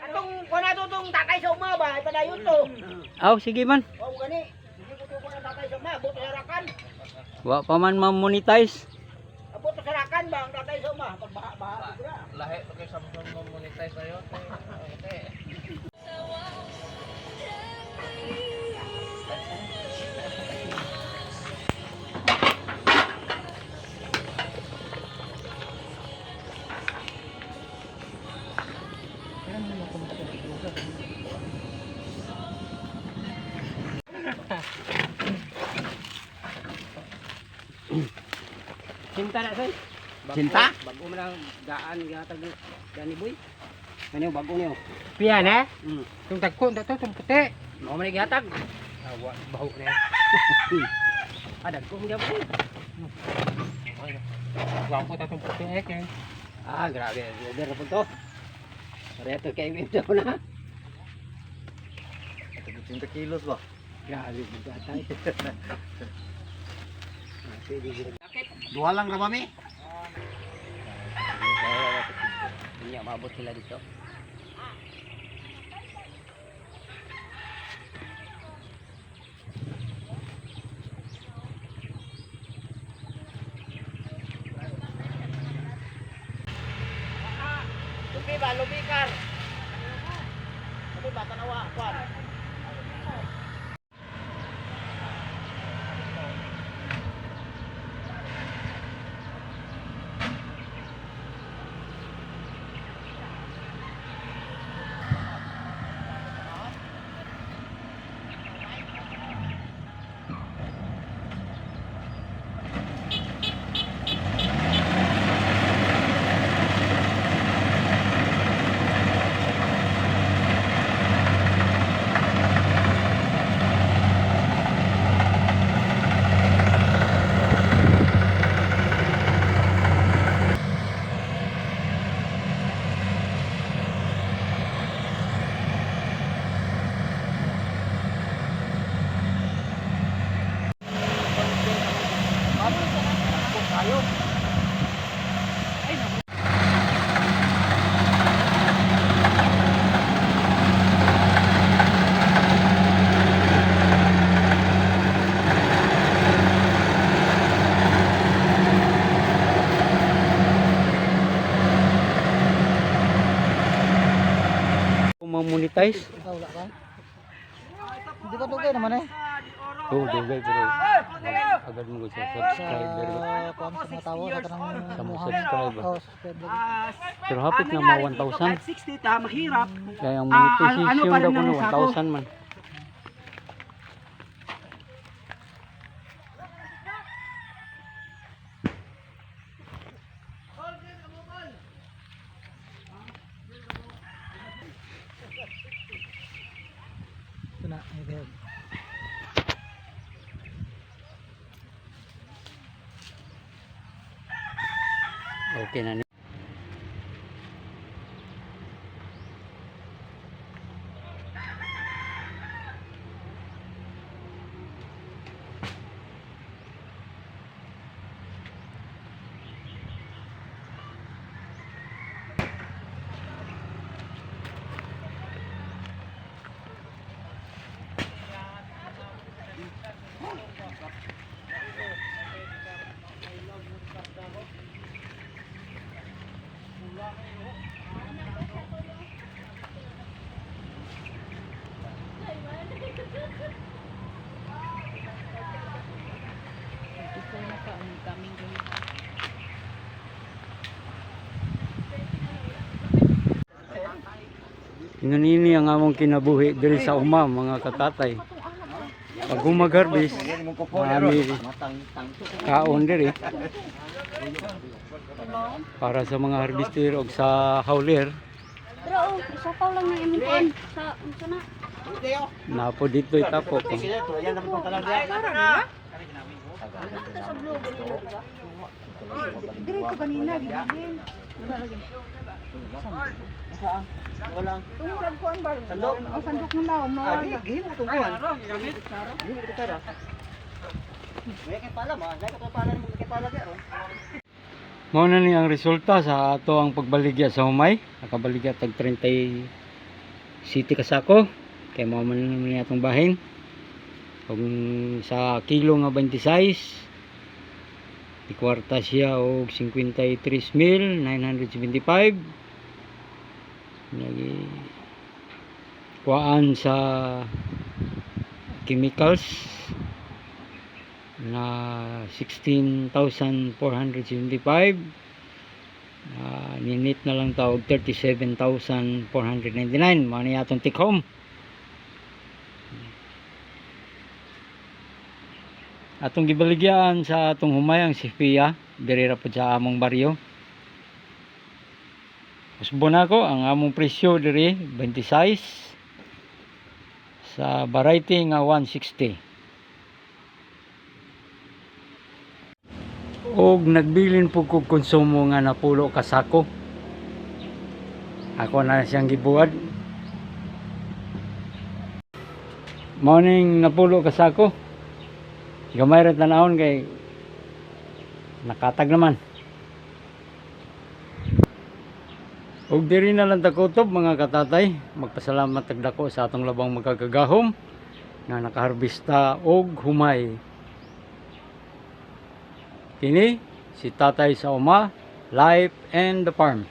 Atong kuha na itong takay sa uma ba? Ipadayon to. Aw, sige man. Oo gani. Sige ko kuha na takay sa uma. Abot sa harakan. Wa pa man ma-monetize. Abot sa harakan ba ang takay sa uma? Pagbaha-baha. Lahi pagka sa mga monetize ayo. Okay. Cinta na, Soy. Cinta? Bago mo lang daan gatag gani boy. Ano bago niyo? Piyan eh. Tung tagko to tung puti. Mo man gihatag. Awa baho na. Adag ko mo boy. Wa ko ta tong puti eh kay. Ah, grabe. Order na po to. Pareto kay Window na. 30 kilos ba? Grabe bigatay. Duha lang ra mami. Hindi mabot sila dito. Lubi ba? Lubi kar. Lubi ba? Tanawa. Kuan. Ma-monetize. Wala ka? Hindi ba dugay naman eh? Oh, dugay pero agad mo sa subscriber. Kuan sa mga tao sa kanang Sa mga subscriber. Oh, subscribe lagi. Pero hapit na mga 1,000. 60 ta mahirap. Kaya ang ano monetization pa rin daw ang kuno sako? 1,000 man. Ito na, ayun. Okay na ni. Nganini ang among kinabuhi diri sa uma mga kakatay. Pag humag-harvest, marami kaon diri. Para sa mga harvester o sa hauler, Pero isa pa lang na imukuan sa unsa na. napo dito itapok. Yan naman itong talang diya. Sa blue ganito ba? Dire ko kanina, gigigin. Saan? Wala. Tungurag ko ang bar. Sandok? O sandok ng laom no. Gihimo itong kuhan. Gihimo ito tara. May kay pala ma. May kay pala mo kay pala diya ron. Mao na ni ang resulta sa ato ang pagbaligya sa humay. Nakabaligya tag 30 city kasako. Kay mao man ni atong bahin. Kung sa kilo nga 26, di kwarta siya og 53,975. Lagi kuan sa chemicals na 16,475. Ninit na lang tawag 37,499. Mao ni atong take home. Atong gibaligyan sa atong humayang si Fia diri ra pud sa among baryo. Usbon ako ang among presyo diri 26 sa variety nga 160. Og nagbilin po kog konsumo nga napulo ka sako. Ako na siyang gibuad. Morning napulo ka sako. Gamay rin tanahon kay nakatag naman. Og diri na lang takutob mga katatay. Magpasalamat tagdako sa atong labang magkagagahom na nakaharbista og humay. Kini si Tatay sa Uma, Life and the Farm.